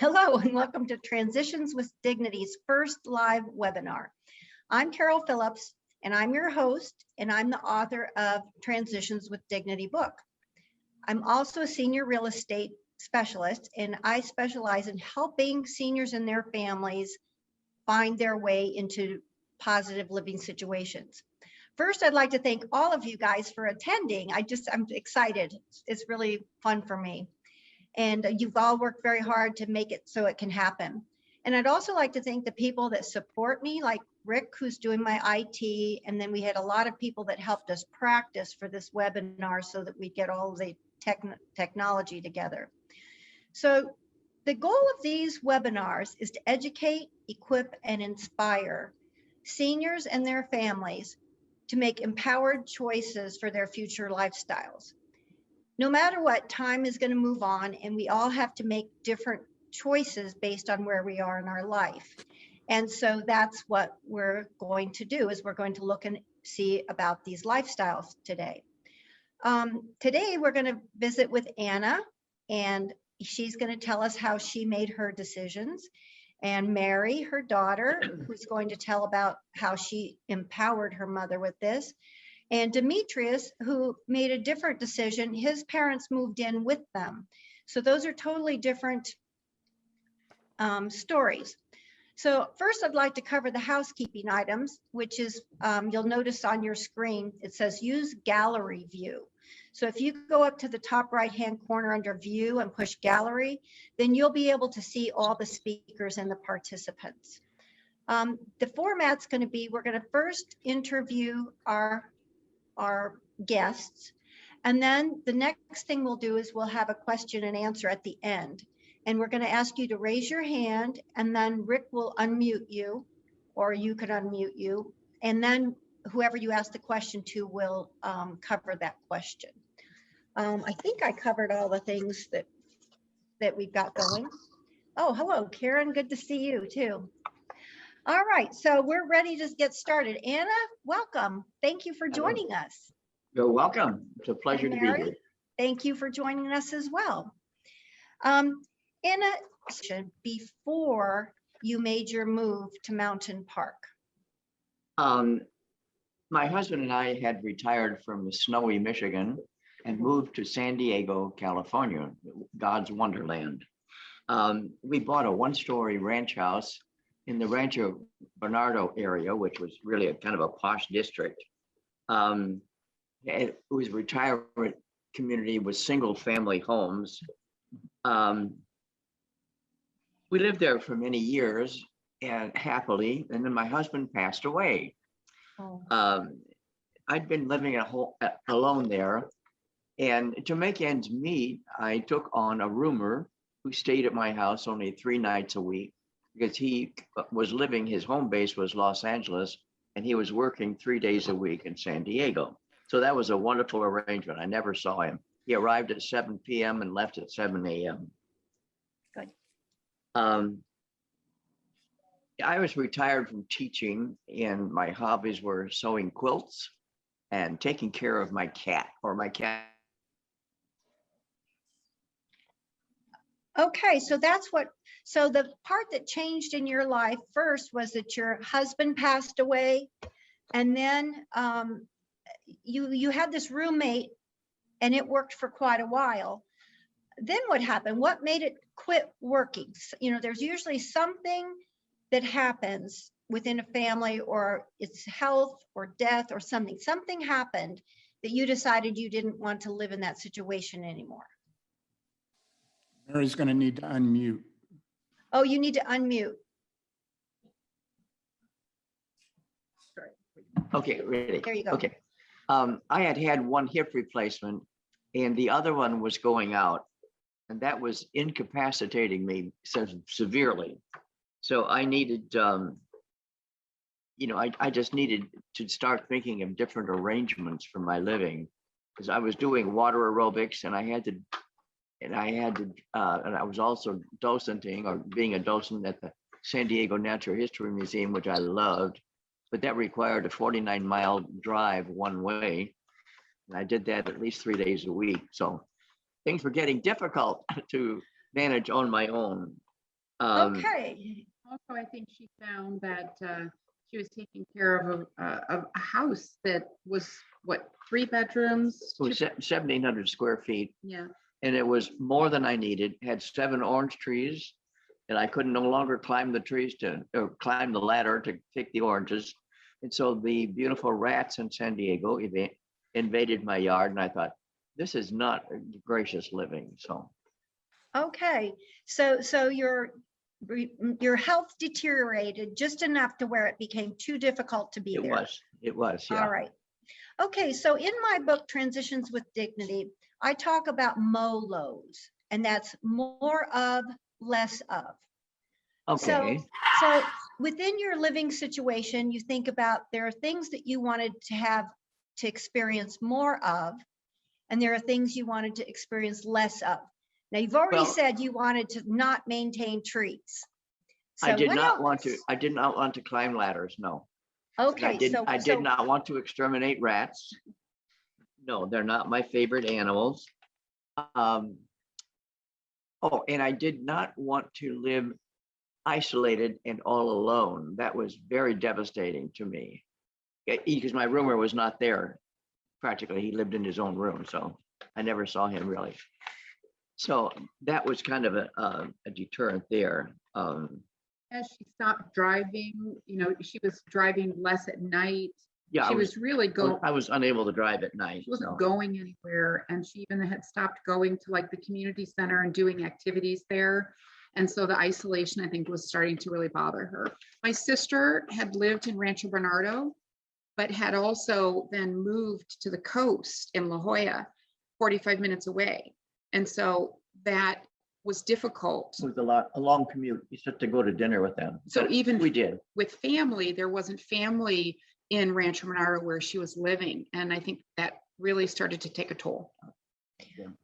Hello and welcome to Transitions with Dignity's first live webinar. I'm Carol Phillips and I'm your host, and I'm the author of Transitions with Dignity book. I'm also a senior real estate specialist, and I specialize in helping seniors and their families find their way into positive living situations. First, I'd like to thank all of you guys for attending. I'm excited. It's really fun for me. And you've all worked very hard to make it so it can happen. And I'd also like to thank the people that support me, like Rick, who's doing my IT. And then we had a lot of people that helped us practice for this webinar so that we get all of the technology together. So the goal of these webinars is to educate, equip, and inspire seniors and their families to make empowered choices for their future lifestyles. No matter what, time is going to move on, and we all have to make different choices based on where we are in our life. And so that's what we're going to do, is we're going to look and see about these lifestyles today. Today, we're going to visit with Anna, and she's going to tell us how she made her decisions. And Mary, her daughter, who's going to tell about how she empowered her mother with this. And Demetrius, who made a different decision, his parents moved in with them. So those are totally different stories. So first, I'd like to cover the housekeeping items, which is, you'll notice on your screen, it says use gallery view. So if you go up to the top right-hand corner under view and push gallery, then you'll be able to see all the speakers and the participants. The format's going to be, we're going to first interview our guests. And then the next thing we'll do is we'll have a question and answer at the end. And we're going to ask you to raise your hand, and then Rick will unmute you, or you could unmute you. And then whoever you ask the question to will cover that question. I think I covered all the things that we've got going. Oh, hello, Karen. Good to see you too. All right, so we're ready to get started. Anna, welcome. Thank you for joining us. You're welcome. It's a pleasure to be here. Thank you for joining us as well. Anna, before you made your move to Mountain Park. My husband and I had retired from snowy Michigan and moved to San Diego, California, God's wonderland. We bought a one-story ranch house in the Rancho Bernardo area, which was really a kind of a posh district. It was a retirement community with single family homes. We lived there for many years and happily, and then my husband passed away. Oh. I'd been living alone there, and to make ends meet, I took on a roomer who stayed at my house only 3 nights a week, because he was living, his home base was Los Angeles, and he was working 3 days a week in San Diego. So that was a wonderful arrangement. I never saw him. He arrived at 7 p.m. and left at 7 a.m. Good. I was retired from teaching, and my hobbies were sewing quilts and taking care of my cat, or my cat. Okay, so so the part that changed in your life first was that your husband passed away, and then you had this roommate, and it worked for quite a while. Then what happened? What made it quit working? You know, there's usually something that happens within a family, or it's health or death or something. Something happened that you decided you didn't want to live in that situation anymore. Mary's going to need to unmute. Oh, you need to unmute. Okay, ready. There you go. Okay. I had one hip replacement, and the other one was going out, and that was incapacitating me severely. So I needed, I just needed to start thinking of different arrangements for my living, because I was doing water aerobics, and I was also docenting, or being a docent at the San Diego Natural History Museum, which I loved, but that required a 49-mile drive one way. And I did that at least 3 days a week. So things were getting difficult to manage on my own. Okay. Also, I think she found that she was taking care of a house that was what, 3 bedrooms? It was 1,700 square feet, Yeah, and it was more than I needed. Had 7 orange trees, and I could no longer climb the trees or climb the ladder to pick the oranges. And so the beautiful rats in San Diego invaded my yard, and I thought, this is not gracious living. So Okay. So your health deteriorated just enough to where it became too difficult to be it there. was, yeah. All right. Okay. So in my book, Transitions with Dignity, I talk about MOLOs, and that's more of, less of. Okay. So within your living situation, you think about there are things that you wanted to experience more of, and there are things you wanted to experience less of. Now, you've already Well, said you wanted to not maintain trees. I did what not want to. else? I did not want to climb ladders. No. Okay, I did not want to exterminate rats. No, they're not my favorite animals. Um, oh, and I did not want to live isolated and all alone. That was very devastating to me because my roomer was not there. Practically, he lived in his own room, so I never saw him really. So that was kind of a deterrent there. as she stopped driving, she was driving less at night. Yeah, She was really going, I was unable to drive at night. she wasn't so. going anywhere, and she even had stopped going to like the community center and doing activities there. And so the isolation, I think, was starting to really bother her. My sister had lived in Rancho Bernardo, but had also then moved to the coast in La Jolla, 45 minutes away. And so that was difficult. It was a long commute. You had to go to dinner with them. So But even we did. with family, there wasn't family in Rancho Bernardo where she was living. And I think that really started to take a toll.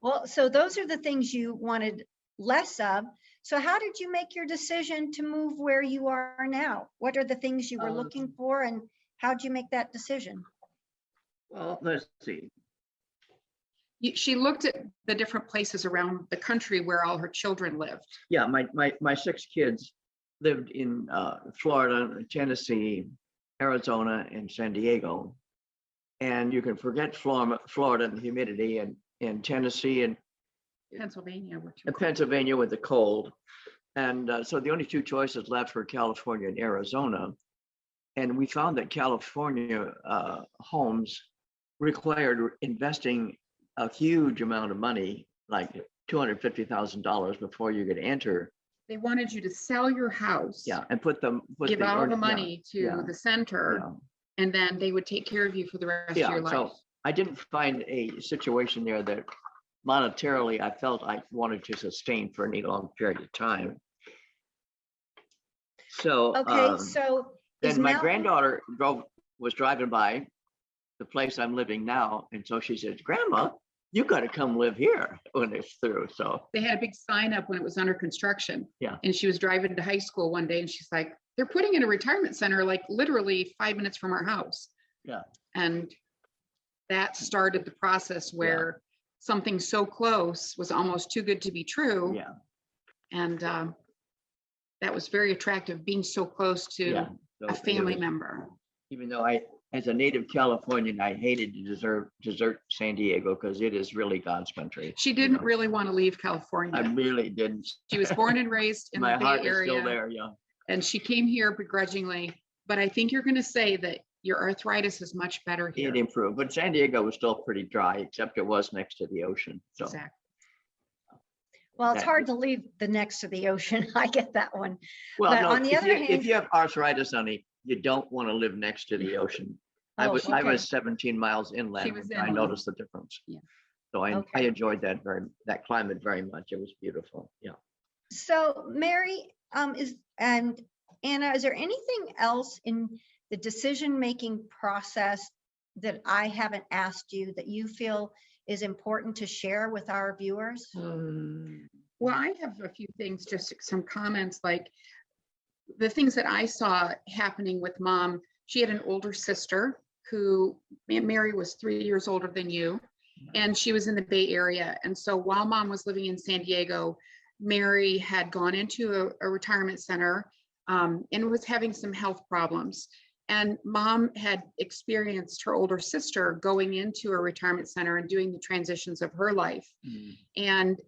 Well, so those are the things you wanted less of. So how did you make your decision to move where you are now? What are the things you were looking for, and how did you make that decision? Well, let's see. She looked at the different places around the country where all her children lived. Yeah, my 6 kids lived in Florida, Tennessee, Arizona, and San Diego. And you can forget Florida and the humidity, and Tennessee and Pennsylvania. Pennsylvania with the cold. And so the only 2 choices left were California and Arizona. And we found that California homes required investing a huge amount of money, like $250,000 before you could enter. They wanted you to sell your house. Yeah, and give all the money to the center, and then they would take care of you for the rest of your life. So I didn't find a situation there that monetarily I felt I wanted to sustain for any long period of time. So okay, so then my granddaughter was driving by the place I'm living now, and so she said, "Grandma, you got to come live here when it's through." So they had a big sign up when it was under construction. Yeah. And she was driving to high school one day, and she's like, "They're putting in a retirement center like literally 5 minutes from our house." Yeah. And that started the process where something so close was almost too good to be true. Yeah. And that was very attractive, being so close to a family member. Even though as a native Californian, I hated to desert San Diego because it is really God's country. She didn't really want to leave California. I really didn't. She was born and raised in My the heart Bay Area. is still there, yeah. And she came here begrudgingly, but I think you're going to say that your arthritis is much better here. It improved, but San Diego was still pretty dry, except it was next to the ocean. So. Exactly. Well, it's hard to leave the next to the ocean. I get that one. Well, But no, on the other hand, if you have arthritis, honey, you don't want to live next to the ocean. I was 17 miles inland. I noticed the difference. Yeah. So I enjoyed that climate very much. It was beautiful. Yeah. So Mary, and Anna, is there anything else in the decision-making process that I haven't asked you that you feel is important to share with our viewers? Well, I have a few things, just some comments, like the things that I saw happening with Mom. She had an older sister who, Mary was 3 years older than you, and she was in the Bay Area. And so while Mom was living in San Diego, Mary had gone into a retirement center and was having some health problems. And mom had experienced her older sister going into a retirement center and doing the transitions of her life. Mm. And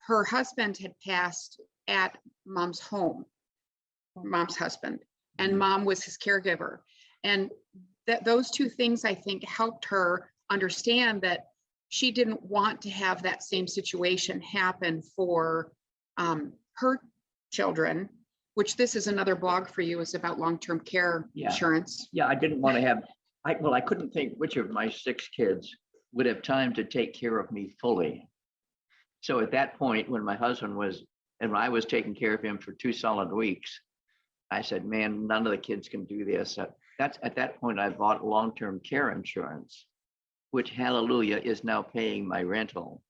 her husband had passed at mom's home, mom's husband, and Mhm. mom was his caregiver. And that those two things, I think, helped her understand that she didn't want to have that same situation happen for her children, which this is another blog for you, is about long-term care Yeah. insurance. Yeah, I didn't want to have, I couldn't think which of my 6 kids would have time to take care of me fully. So at that point, when my husband was, and I was taking care of him for 2 solid weeks, I said, man, none of the kids can do this. That's at that point, I bought long-term care insurance, which, hallelujah, is now paying my rental.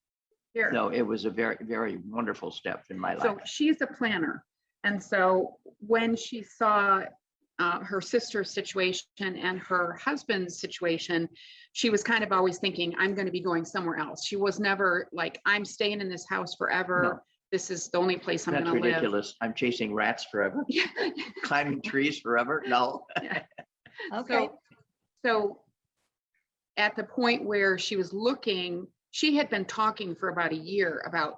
Here. So it was a very, very wonderful step in my So life. she's a planner. And so when she saw her sister's situation and her husband's situation, she was kind of always thinking, I'm going to be going somewhere else. She was never like, I'm staying in this house forever. No. This is the only place I'm That's going to live. ridiculous. I'm chasing rats forever, climbing trees forever. No. Okay. So at the point where she was looking, she had been talking for about a year about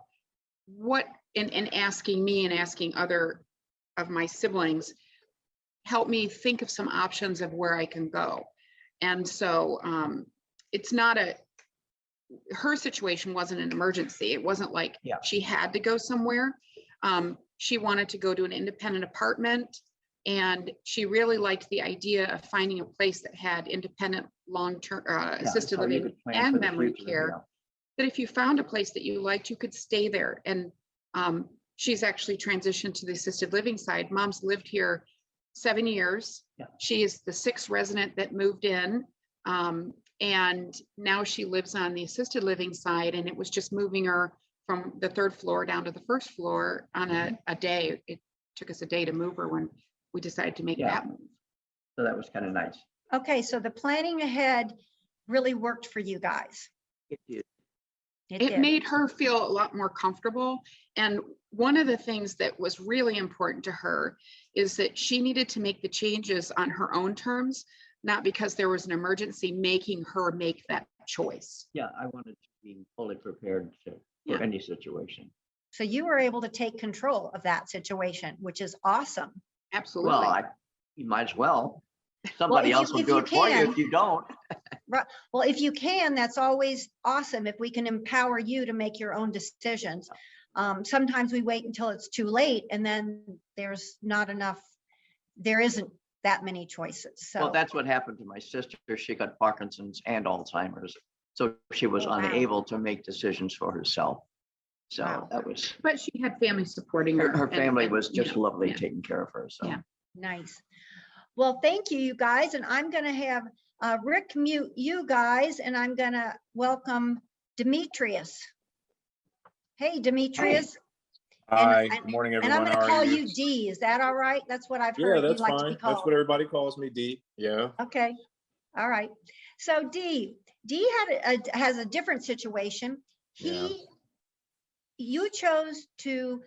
what, and asking me and asking other of my siblings, help me think of some options of where I can go. And so it's not her situation wasn't an emergency. It wasn't like Yeah. she had to go somewhere. She wanted to go to an independent apartment, and she really liked the idea of finding a place that had independent long-term assisted so you living could plan and for the memory future, care. yeah. That if you found a place that you liked, you could stay there. And she's actually transitioned to the assisted living side. Mom's lived here 7 years. Yeah. She is the 6th resident that moved in. And now she lives on the assisted living side, and it was just moving her from the 3rd floor down to the 1st floor on a day. It took us a day to move her when we decided to make Yeah. that move. So that was kind of nice. Okay, so the planning ahead really worked for you guys. It did. It It did. made her feel a lot more comfortable. And one of the things that was really important to her is that she needed to make the changes on her own terms, not because there was an emergency making her make that choice. Yeah, I wanted to be fully prepared for Yeah. any situation. So you were able to take control of that situation, which is awesome. Absolutely. Well, you might as well. Somebody if else you- will if do you it for you can. if you don't. Well, if you can, that's always awesome. If we can empower you to make your own decisions. Sometimes we wait until it's too late, and then there's not enough, there isn't that many choices. So Well, that's what happened to my sister. She got Parkinson's and Alzheimer's. So she was Oh, wow. unable to make decisions for herself. So Wow. that was, But she had family supporting her. her and- family and, was you just know, lovely yeah. taking care of her. So Yeah. nice. Well, thank you, you guys. And I'm going to have Rick mute you guys, and I'm going to welcome Demetrius. Hey, Demetrius. Hi, And- good morning, And I'm everyone. going to How are call you? you D. Is that all right? That's what I've Yeah, heard you that's like to be fine. That's called. what everybody calls me, D. Yeah. Okay. All right. So D has a different situation. Yeah. You chose to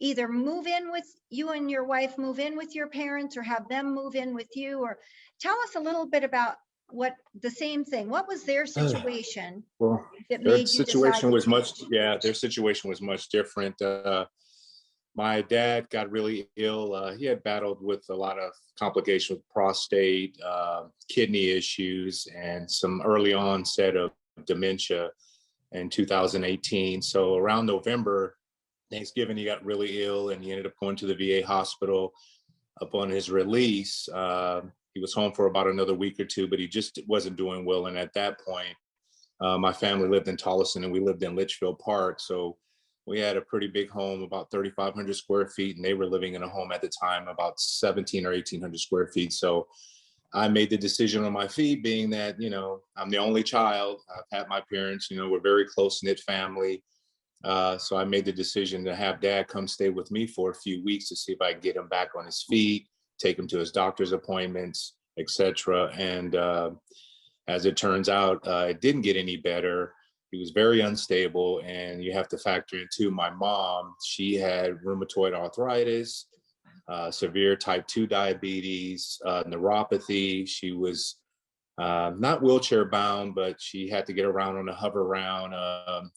either move in with you and your wife, move in with your parents, or have them move in with you, or tell us a little bit about what the same thing. What was their situation Well, that their made you situation decide? was their situation was much different. My dad got really ill. He had battled with a lot of complications with prostate, kidney issues, and some early onset of dementia in 2018. So around November, Thanksgiving, he got really ill and he ended up going to the VA hospital. Upon his release, he was home for about another week or two, but he just wasn't doing well. And at that point, my family lived in Tolleson and we lived in Litchfield Park. So we had a pretty big home, about 3,500 square feet, and they were living in a home at the time about 17 or 1,800 square feet. So I made the decision on my feet, being that, I'm the only child. I've had my parents, we're a very close-knit family. So I made the decision to have dad come stay with me for a few weeks to see if I could get him back on his feet, take him to his doctor's appointments, etc. And as it turns out, it didn't get any better. he was very unstable. And you have to factor in too, my mom, she had rheumatoid arthritis, severe type 2 diabetes, neuropathy. She was not wheelchair bound, but she had to get around on a hover round.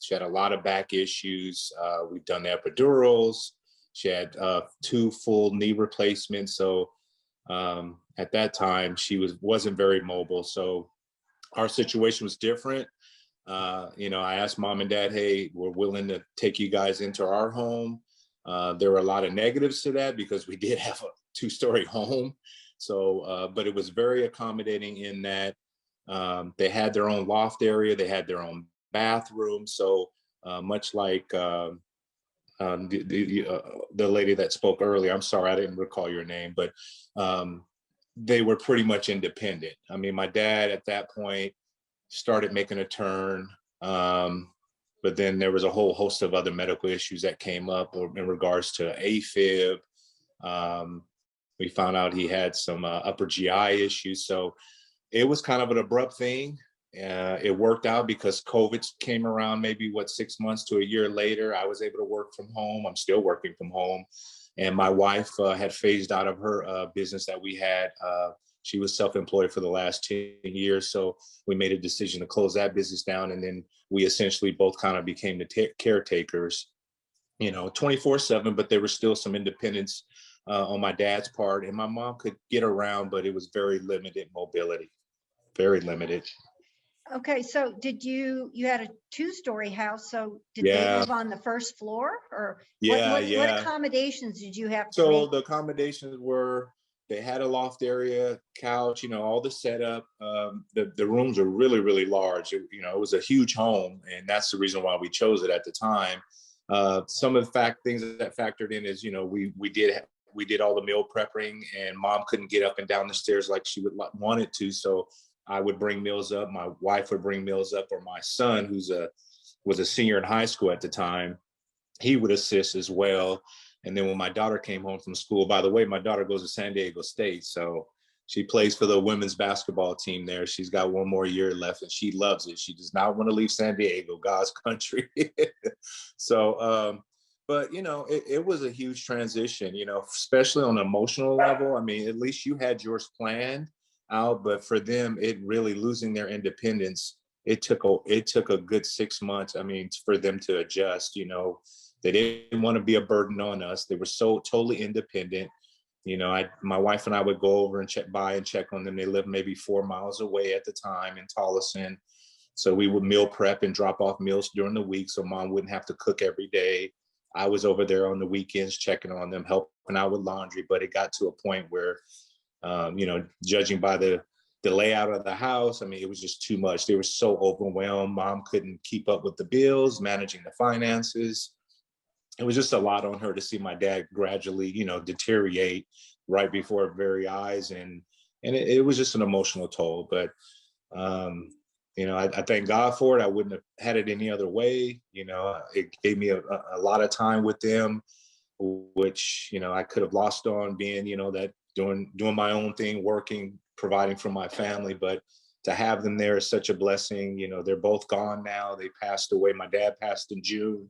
She had a lot of back issues. We've done epidurals. She had 2 full knee replacements. So at that time, she wasn't very mobile. So our situation was different. I asked mom and dad, hey, we're willing to take you guys into our home. There were a lot of negatives to that because we did have a 2-story home. So, but it was very accommodating in that they had their own loft area, they had their own bathroom. So much like the lady that spoke earlier, I'm sorry, I didn't recall your name, but they were pretty much independent. I mean, my dad at that point started making a turn. But then there was a whole host of other medical issues that came up in regards to AFib. We found out he had some upper GI issues. So it was kind of an abrupt thing. It worked out because COVID came around maybe 6 months to a year later. I was able to work from home. I'm still working from home. And my wife had phased out of her business that we had. She was self-employed for the last 10 years. So we made a decision to close that business down. And then we essentially both kind of became the caretakers, 24/7, but there was still some independence on my dad's part. And my mom could get around, but it was very limited mobility, very limited. Okay, so you had a 2-story house, so did they Yeah. live on the first floor, or Yeah, what yeah. accommodations did you have to So make? the accommodations were, they had a loft area, couch, all the setup. The rooms are really, really large. It was a huge home, and that's the reason why we chose it at the time. Some of the things that factored in is, we did all the meal prepping, and mom couldn't get up and down the stairs like she would wanted to. So I would bring meals up. My wife would bring meals up, or my son, was a senior in high school at the time, he would assist as well. And then when my daughter came home from school, by the way, my daughter goes to San Diego State. So she plays for the women's basketball team there. She's got 1 more year left and she loves it. She does not want to leave San Diego, God's country. So, but it was a huge transition, especially on an emotional level. I mean, at least you had yours planned out, but for them, it really losing their independence, it took a good 6 months. I mean, for them to adjust. They didn't want to be a burden on us. They were so totally independent. My wife and I would go over and check on them. They lived maybe 4 miles away at the time in Tolleson. So we would meal prep and drop off meals during the week so mom wouldn't have to cook every day. I was over there on the weekends checking on them, helping out with laundry. But it got to a point where, judging by the layout of the house, I mean, it was just too much. They were so overwhelmed. Mom couldn't keep up with the bills, managing the finances. It was just a lot on her to see my dad gradually, deteriorate right before her very eyes. And it was just an emotional toll. But, I thank God for it. I wouldn't have had it any other way. It gave me a lot of time with them, which, I could have lost on being, that doing my own thing, working, providing for my family. But to have them there is such a blessing. They're both gone now. They passed away. My dad passed in June.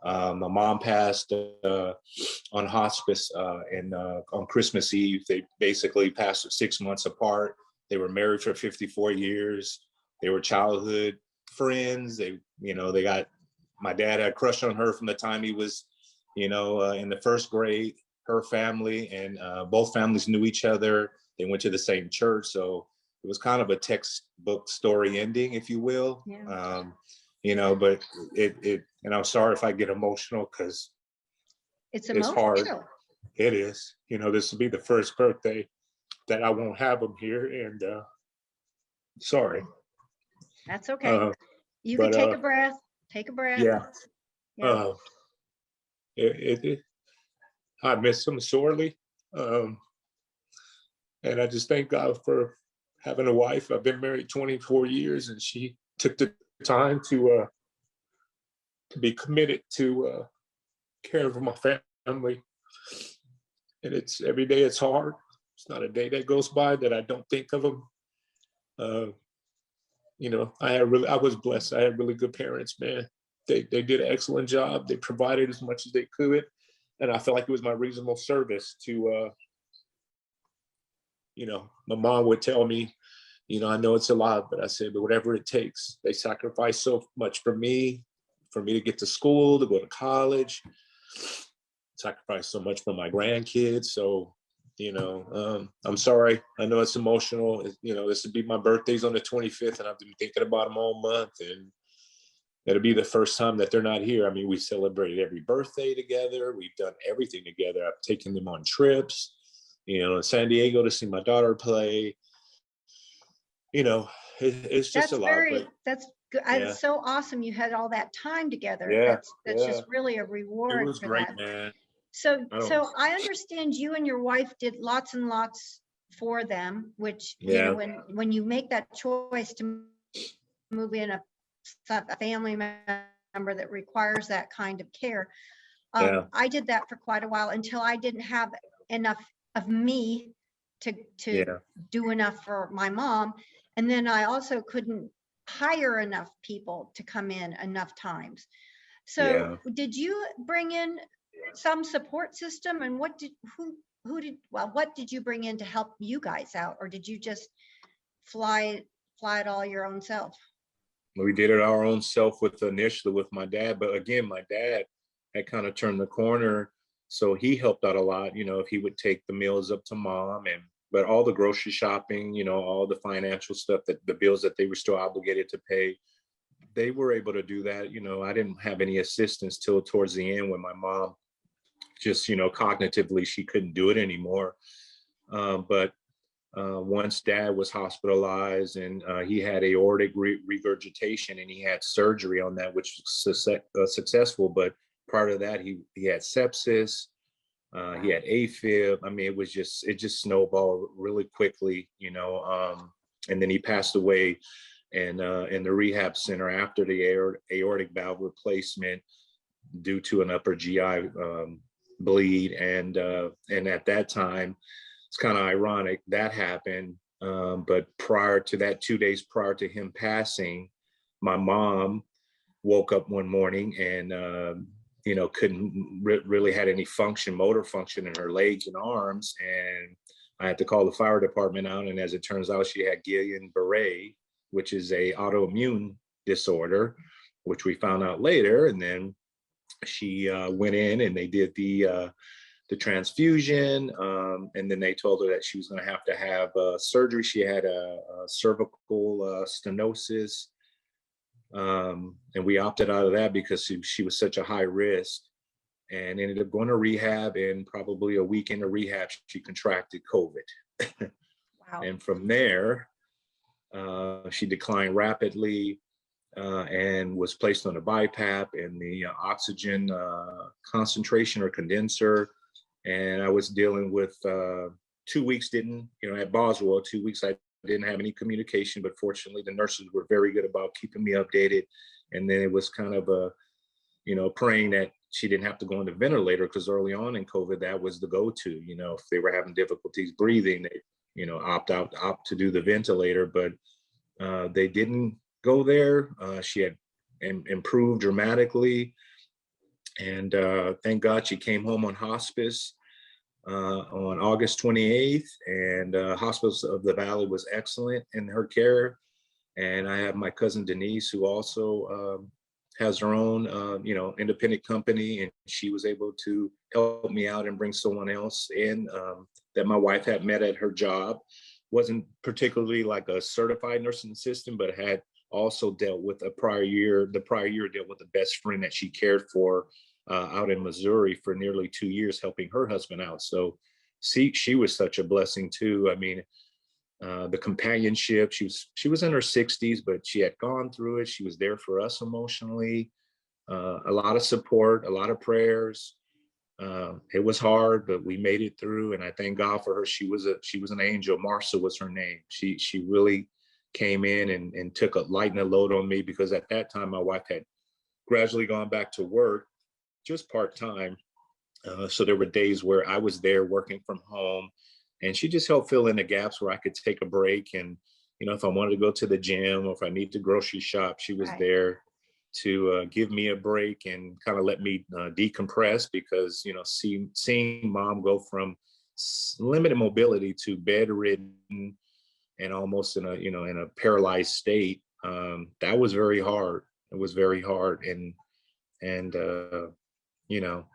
My mom passed on hospice and on Christmas Eve. They basically passed 6 months apart. They were married for 54 years. They were childhood friends. They got, my dad had a crush on her from the time he was, in the first grade, her family, and both families knew each other. They went to the same church. So it was kind of a textbook story ending, if you will. Yeah. But and I'm sorry if I get emotional because It's it's hard. emotional. It is. This will be the first birthday that I won't have them here, and sorry. That's okay. You can take a breath. Take a breath. Yeah. Yeah. I miss them sorely, and I just thank God for having a wife. I've been married 24 years, and she took the time to be committed to caring for my family. And it's every day it's hard. It's not a day that goes by that I don't think of them. I was blessed. I had really good parents, man. They did an excellent job. They provided as much as they could. And I felt like it was my reasonable service to, my mom would tell me, I know it's a lot, but I said, but whatever it takes. They sacrificed so much for me to get to school, to go to college, sacrificed so much for my grandkids. So, I'm sorry. I know it's emotional. This would be my birthday's on the 25th, and I've been thinking about them all month. And it'll be the first time that they're not here. I mean, we celebrated every birthday together. We've done everything together. I've taken them on trips, in San Diego to see my daughter play. It's just That's a lot. But that's good. yeah, It's so awesome you had all that time together. yeah, That's yeah. just really a It reward was for great, that. man. So I don't. I understand you and your wife did lots and lots for them, which, Yeah, when you make that choice to move in a family member that requires that kind of care. yeah, I did that for quite a while until I didn't have enough of me to yeah, do enough for my mom. And then I also couldn't hire enough people to come in enough times. So yeah. did you bring in some support system, and what did you bring in to help you guys out, or did you just fly it all your own self? We did it our own self initially with my dad, but again, my dad had kind of turned the corner, so he helped out a lot. If he would take the meals up to mom, but all the grocery shopping, all the financial stuff, that the bills that they were still obligated to pay, they were able to do that. I didn't have any assistance till towards the end when my mom just, cognitively, she couldn't do it anymore. But once dad was hospitalized, and he had aortic regurgitation, and he had surgery on that, which was successful. But prior to that, he had sepsis, he had AFib. I mean, it just snowballed really quickly, and then he passed away in the rehab center after the aortic valve replacement due to an upper GI bleed. And at that time, it's kind of ironic that happened. But prior to that, 2 days prior to him passing, my mom woke up one morning and, couldn't really had any motor function in her legs and arms. And I had to call the fire department out. And as it turns out, she had Guillain-Barré, which is a autoimmune disorder, which we found out later. And then she went in and they did the transfusion, and then they told her that she was going to have surgery. She had a cervical stenosis, and we opted out of that because she was such a high risk, and ended up going to rehab. And probably a week into rehab, she contracted COVID. Wow. And from there, she declined rapidly, and was placed on a BiPAP, and the oxygen concentration or condenser. And I was dealing with 2 weeks, at Boswell, 2 weeks, I didn't have any communication, but fortunately the nurses were very good about keeping me updated. And then it was kind of praying that she didn't have to go on the ventilator, because early on in COVID, that was the go-to. If they were having difficulties breathing, they, opt to do the ventilator. But they didn't go there. She had improved dramatically. And thank God she came home on hospice on August 28th. And Hospice of the Valley was excellent in her care. And I have my cousin Denise, who also has her own, independent company. And she was able to help me out and bring someone else in that my wife had met at her job. Wasn't particularly like a certified nursing assistant, but had also dealt with the prior year dealt with the best friend that she cared for out in Missouri for nearly 2 years, helping her husband out. So she was such a blessing too. I mean, the companionship, she was in her 60s, but she had gone through it. She was there for us emotionally, a lot of support, a lot of prayers. It was hard, but we made it through. And I thank God for her. She was an angel. Marcia was her name. She really came in and took a lighten load on me, because at that time my wife had gradually gone back to work, just part-time. So there were days where I was there working from home, and she just helped fill in the gaps where I could take a break and, you know, if I wanted to go to the gym or if I need to grocery shop, she was Right. there to give me a break and kind of let me decompress because, you know, seeing mom go from limited mobility to bedridden and almost in a, you know, in a paralyzed state, that was very hard. It was very hard. And you know,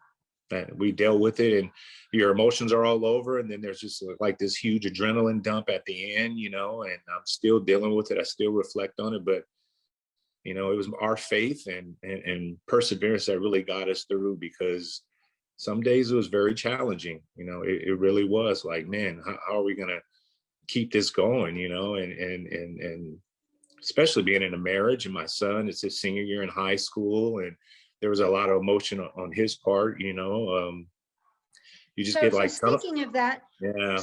that we dealt with it, and your emotions are all over, and then there's just like this huge adrenaline dump at the end, you know, and I'm still dealing with it. I still reflect on it, but you know, it was our faith and perseverance that really got us through, because some days it was very challenging. You know, it really was like, man, how are we gonna keep this going? You know, and especially being in a marriage, and my son, it's his senior year in high school, and there was a lot of emotion on his part. You know, you just So, get like, speaking of that, yeah.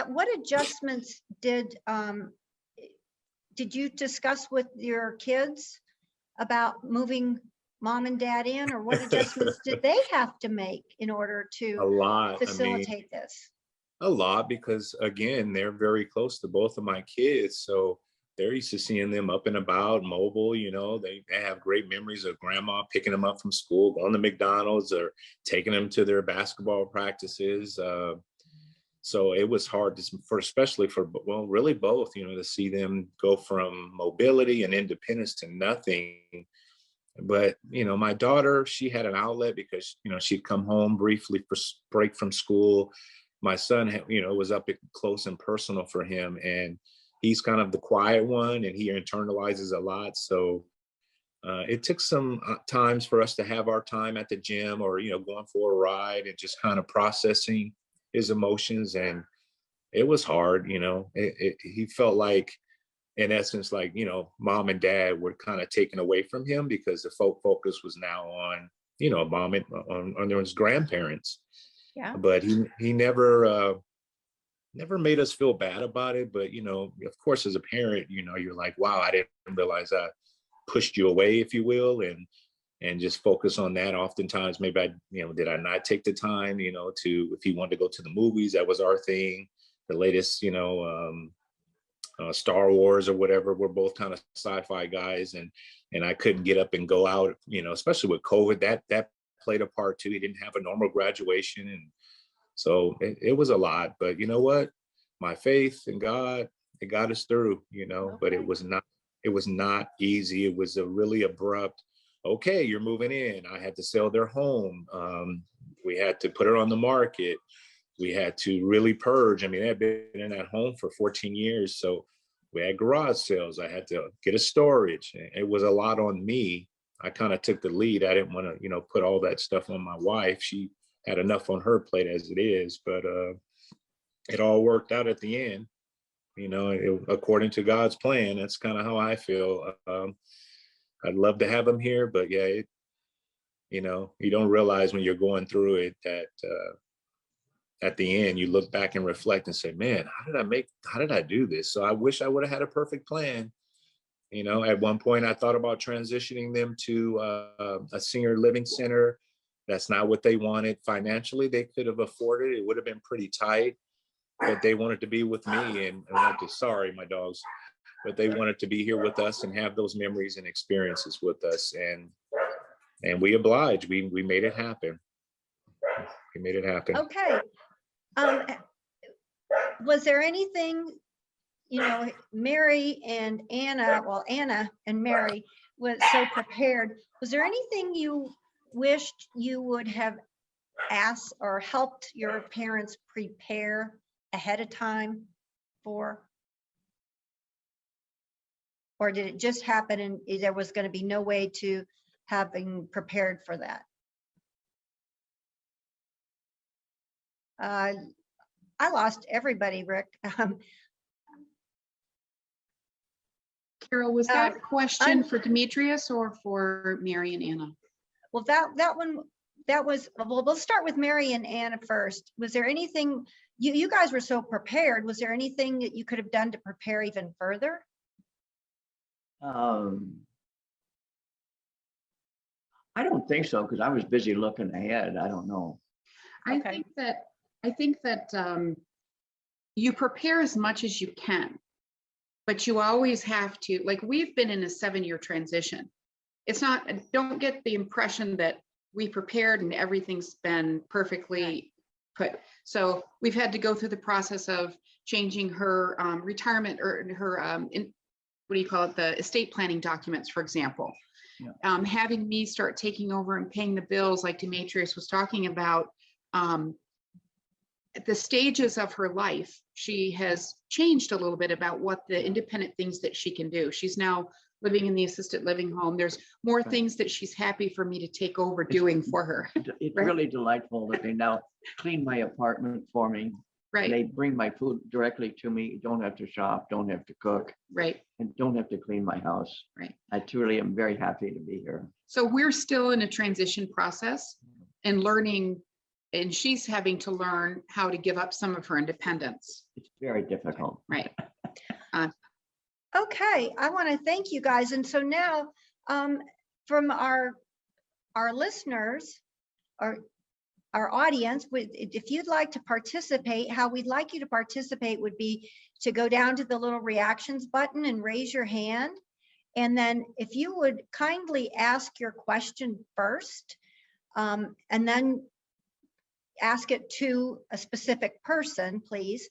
what adjustments did you discuss with your kids about moving mom and dad in, or what adjustments did they have to make in order A to lot. I mean, facilitate this? a lot, because again, they're very close to both of my kids. So they're used to seeing them up and about, mobile, you know, they have great memories of grandma picking them up from school, going to McDonald's or taking them to their basketball practices. So it was hard to, for, especially for, well, really both, you know, to see them go from mobility and independence to nothing. But, you know, my daughter, she had an outlet because, you know, she'd come home briefly for break from school. My son, you know, was up close and personal for him. And he's kind of the quiet one, and he internalizes a lot. So it took some times for us to have our time at the gym, or, you know, going for a ride and just kind of processing his emotions. And it was hard, you know, he felt like, in essence, like, you know, mom and dad were kind of taken away from him because the focus was now on, you know, mom and on his grandparents. Yeah. But he never made us feel bad about it. But, you know, of course, as a parent, you know, you're like, wow, I didn't realize I pushed you away, if you will, and just focus on that. Oftentimes, maybe I, you know, did I not take the time, you know, to, if he wanted to go to the movies, that was our thing. The latest, you know, Star Wars or whatever. We're both kind of sci-fi guys, and I couldn't get up and go out, you know, especially with COVID. That played a part too. He didn't have a normal graduation, and so it was a lot. But you know what? My faith in God, it got us through, you know. But Okay. it was not easy. It was a really abrupt. Okay, you're moving in. I had to sell their home. We had to put it on the market. We had to really purge. I mean, I had been in that home for 14 years. So we had garage sales. I had to get a storage. It was a lot on me. I kind of took the lead. I didn't want to, you know, put all that stuff on my wife. She had enough on her plate as it is, but it all worked out at the end, you know, according to God's plan. That's kind of how I feel. I'd love to have him here, but yeah, you know, you don't realize when you're going through it that, at the end, you look back and reflect and say, man, how did I do this? So I wish I would have had a perfect plan. You know, at one point I thought about transitioning them to a senior living center. That's not what they wanted financially. They could have afforded it. It would have been pretty tight, but they wanted to be with me, and sorry, my dogs, but they wanted to be here with us and have those memories and experiences with us. And we obliged. We made it happen. We made it happen. Okay. Was there anything, you know, Mary and Anna, well, Anna and Mary was so prepared. Was there anything you wished you would have asked or helped your parents prepare ahead of time for? Or did it just happen and there was going to be no way to having prepared for that? I lost everybody, Rick. Carol, was that a question for Demetrius or for Mary and Anna? Well, that one, that was, well, we'll start with Mary and Anna first. Was there anything, you guys were so prepared, was there anything that you could have done to prepare even further? I don't think so, because I was busy looking ahead. I don't know. I Okay. think that you prepare as much as you can. but you always have to, like, we've been in a 7-year transition. It's not, don't get the impression that we prepared and everything's been perfectly put. So we've had to go through the process of changing her retirement or her, what do you call it, the estate planning documents, for example. Yeah. Having me start taking over and paying the bills like Demetrius was talking about. The stages of her life, she has changed a little bit about what the independent things that she can do. She's now living in the assisted living home. There's more Right. things that she's happy for me to take over doing for her. It's Right. really delightful that they now clean my apartment for me. Right, They bring my food directly to me. Don't have to shop, don't have to cook, right. and don't have to clean my house. Right. I truly am very happy to be here. So we're still in a transition process and learning, and she's having to learn how to give up some of her independence. It's very difficult. Right. Okay, I want to thank you guys. And so now, from our listeners, our audience, if you'd like to participate, how we'd like you to participate would be to go down to the little reactions button and raise your hand. And then if you would kindly ask your question first, and then ask it to a specific person, please.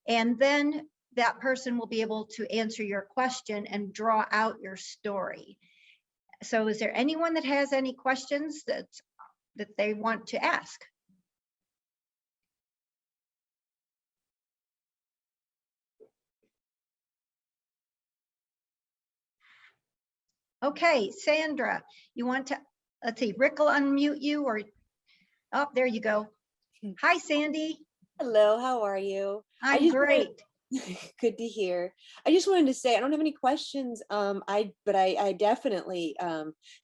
And then that person will be able to answer your question and draw out your story. So is there anyone that has any questions that they want to ask? Okay, Sandra, you want to, let's see, Rick will unmute you, or, oh, there you go. Hi, Sandy. Hello, how are you? I'm just wanted- great. Good to hear. I just wanted to say I don't have any questions. But I definitely,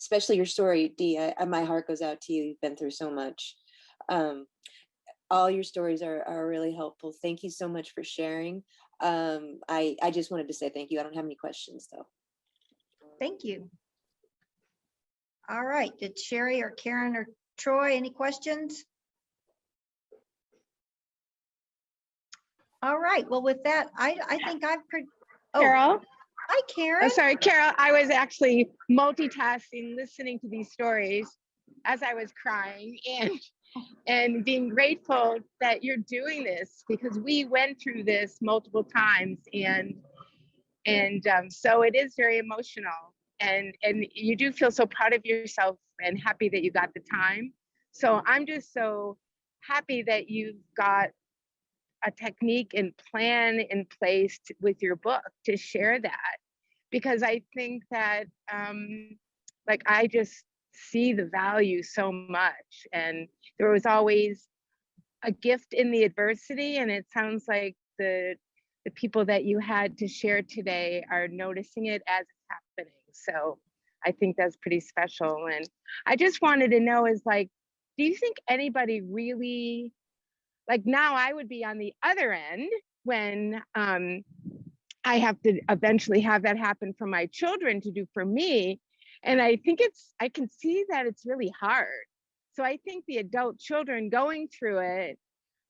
especially your story, Dee. My heart goes out to you. You've been through so much. All your stories are really helpful. Thank you so much for sharing. I just wanted to say thank you. I don't have any questions though. Thank you. All right, did Sherry or Karen or Troy, any questions? All right, well, with that, I think I've pretty. Oh, Carol? hi, Karen. Oh, sorry, Carol. I was actually multitasking, listening to these stories as I was crying and being grateful that you're doing this, because we went through this multiple times, and so it is very emotional, and you do feel so proud of yourself and happy that you got the time. So I'm just so happy that you've got a technique and plan in place with your book to share that, because I think that like I just see the value so much, and there was always a gift in the adversity, and it sounds like the people that you had to share today are noticing it as it's happening. So I think that's pretty special. And I just wanted to know is like, do you think anybody really, like now I would be on the other end when I have to eventually have that happen for my children to do for me. And I think I can see that it's really hard. So I think the adult children going through it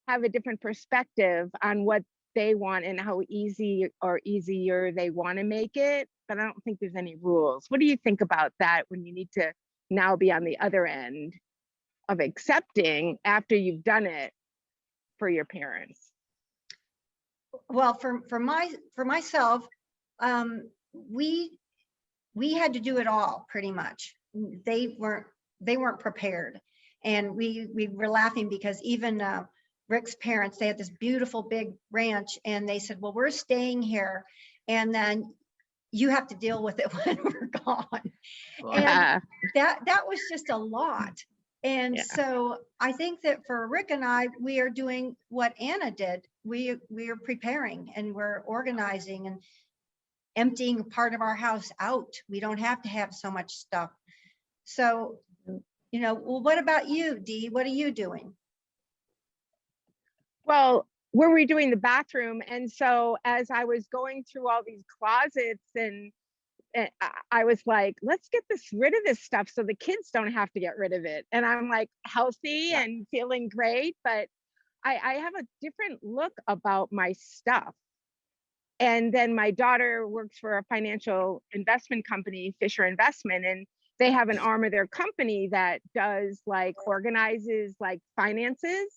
have a different perspective on what they want and how easy or easier they want to make it. But I don't think there's any rules. What do you think about that when you need to now be on the other end of accepting after you've done it for your parents? Well, for myself, we had to do it all pretty much. They weren't prepared, and we were laughing because even Rick's parents, they had this beautiful big ranch, and they said, well, we're staying here, and then you have to deal with it when we're gone. Well, And that was just a lot. And Yeah. so I think that for Rick and I, we are doing what Anna did. We are preparing, and we're organizing and emptying part of our house out. We don't have to have so much stuff. So, well, what about you, Dee? What are you doing? Well, we're redoing the bathroom. And so as I was going through all these closets and I was like, let's get rid of this stuff so the kids don't have to get rid of it. And I'm like healthy and feeling great, but I have a different look about my stuff. And then my daughter works for a financial investment company, Fisher Investment, and they have an arm of their company that does like organizes like finances.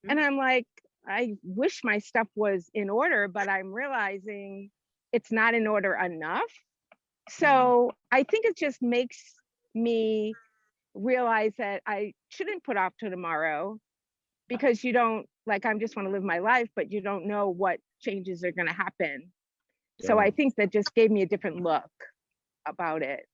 And I'm like, I wish my stuff was in order, but I'm realizing it's not in order enough. So I think it just makes me realize that I shouldn't put off to tomorrow, because you don't, like, I just want to live my life, but you don't know what changes are going to happen. So Yeah. I think that just gave me a different look about it.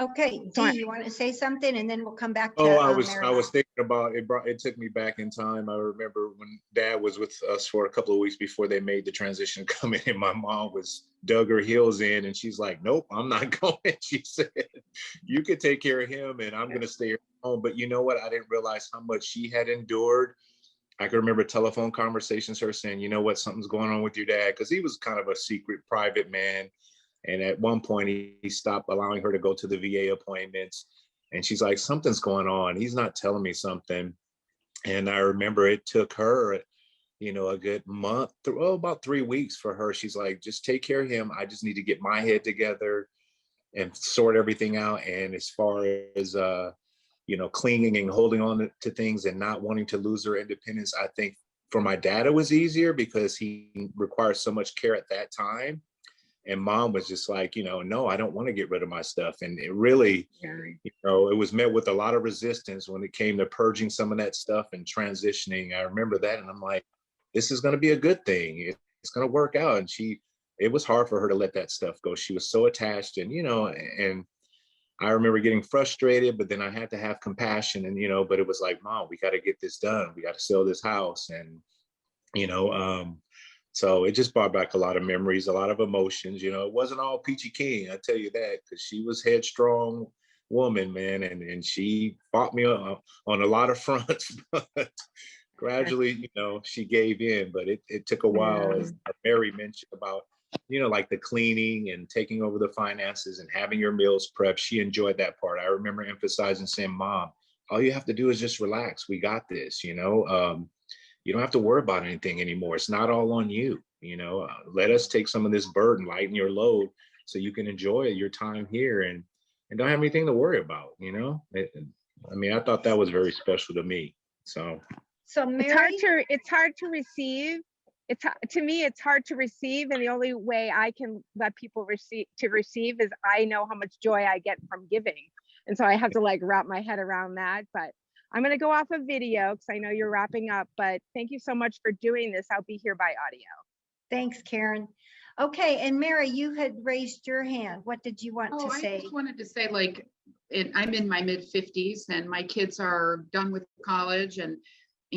Okay, So Dee, you want to say something and then we'll come back to Oh, I Mary. was thinking about it. It took me back in time. I remember when Dad was with us for a couple of weeks before they made the transition coming in. My mom was dug her heels in, and she's like, "Nope, I'm not going." She said, "You could take care of him, and I'm going to stay at home." But you know what? I didn't realize how much she had endured. I can remember telephone conversations, her saying, "You know what? Something's going on with your dad," because he was kind of a secret, private man. And at one point, he stopped allowing her to go to the VA appointments. And she's like, something's going on. He's not telling me something. And I remember it took her, a good month, about 3 weeks for her. She's like, just take care of him. I just need to get my head together and sort everything out. And as far as, clinging and holding on to things and not wanting to lose her independence, I think for my dad, it was easier because he required so much care at that time. And Mom was just like, no, I don't want to get rid of my stuff. And it really, it was met with a lot of resistance when it came to purging some of that stuff and transitioning. I remember that. And I'm like, this is going to be a good thing. It's going to work out. And it was hard for her to let that stuff go. She was so attached and, and I remember getting frustrated, but then I had to have compassion and, but it was like, Mom, we got to get this done. We got to sell this house. And, so it just brought back a lot of memories, a lot of emotions. It wasn't all peachy keen, I tell you that, because she was headstrong woman, man, and she fought me on a lot of fronts. But gradually, she gave in. But it took a while, as Mary mentioned about, like the cleaning and taking over the finances and having your meals prepped. She enjoyed that part. I remember emphasizing, saying, Mom, all you have to do is just relax. We got this, you don't have to worry about anything anymore. It's not all on you. Let us take some of this burden, lighten your load so you can enjoy your time here and don't have anything to worry about. I thought that was very special to me. So Mary, it's hard to receive. To me, it's hard to receive. And the only way I can let people receive is I know how much joy I get from giving. And so I have to like wrap my head around that. But I'm going to go off a video because I know you're wrapping up, but thank you so much for doing this. I'll be here by audio. thanks, Karen. Okay, and Mary, you had raised your hand. What did you want to say? I just wanted to say, I'm in my mid 50s and my kids are done with college and,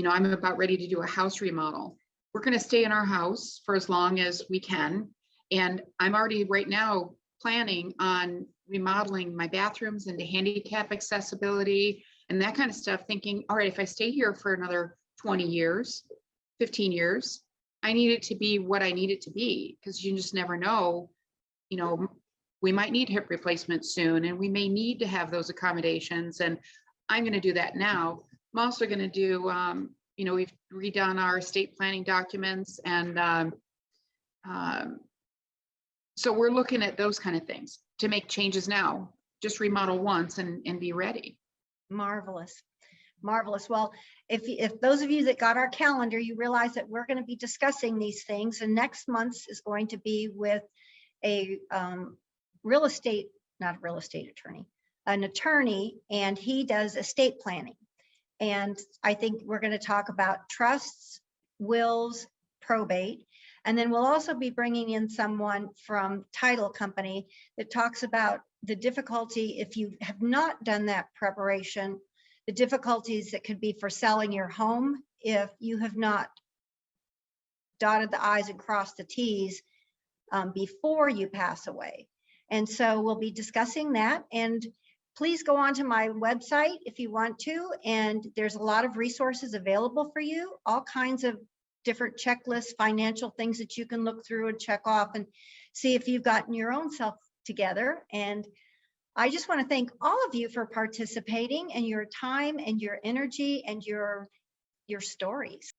I'm about ready to do a house remodel. We're going to stay in our house for as long as we can. And I'm already right now planning on remodeling my bathrooms into handicap accessibility and that kind of stuff, thinking, all right, if I stay here for another 20 years, 15 years, I need it to be what I need it to be, because you just never know, we might need hip replacement soon, and we may need to have those accommodations. And I'm going to do that now. I'm also going to do, we've redone our estate planning documents. And so we're looking at those kind of things to make changes now. Just remodel once and be ready. Marvelous. Marvelous. Well, if those of you that got our calendar, you realize that we're going to be discussing these things, and next month is going to be with a not a real estate attorney, an attorney, and he does estate planning. And I think we're going to talk about trusts, wills, probate. And then we'll also be bringing in someone from title company that talks about the difficulty if you have not done that preparation, the difficulties that could be for selling your home if you have not dotted the I's and crossed the T's before you pass away. And so we'll be discussing that. And please go on to my website if you want to. And there's a lot of resources available for you, all kinds of different checklists, financial things that you can look through and check off and see if you've gotten your own self together. And I just want to thank all of you for participating and your time and your energy and your stories.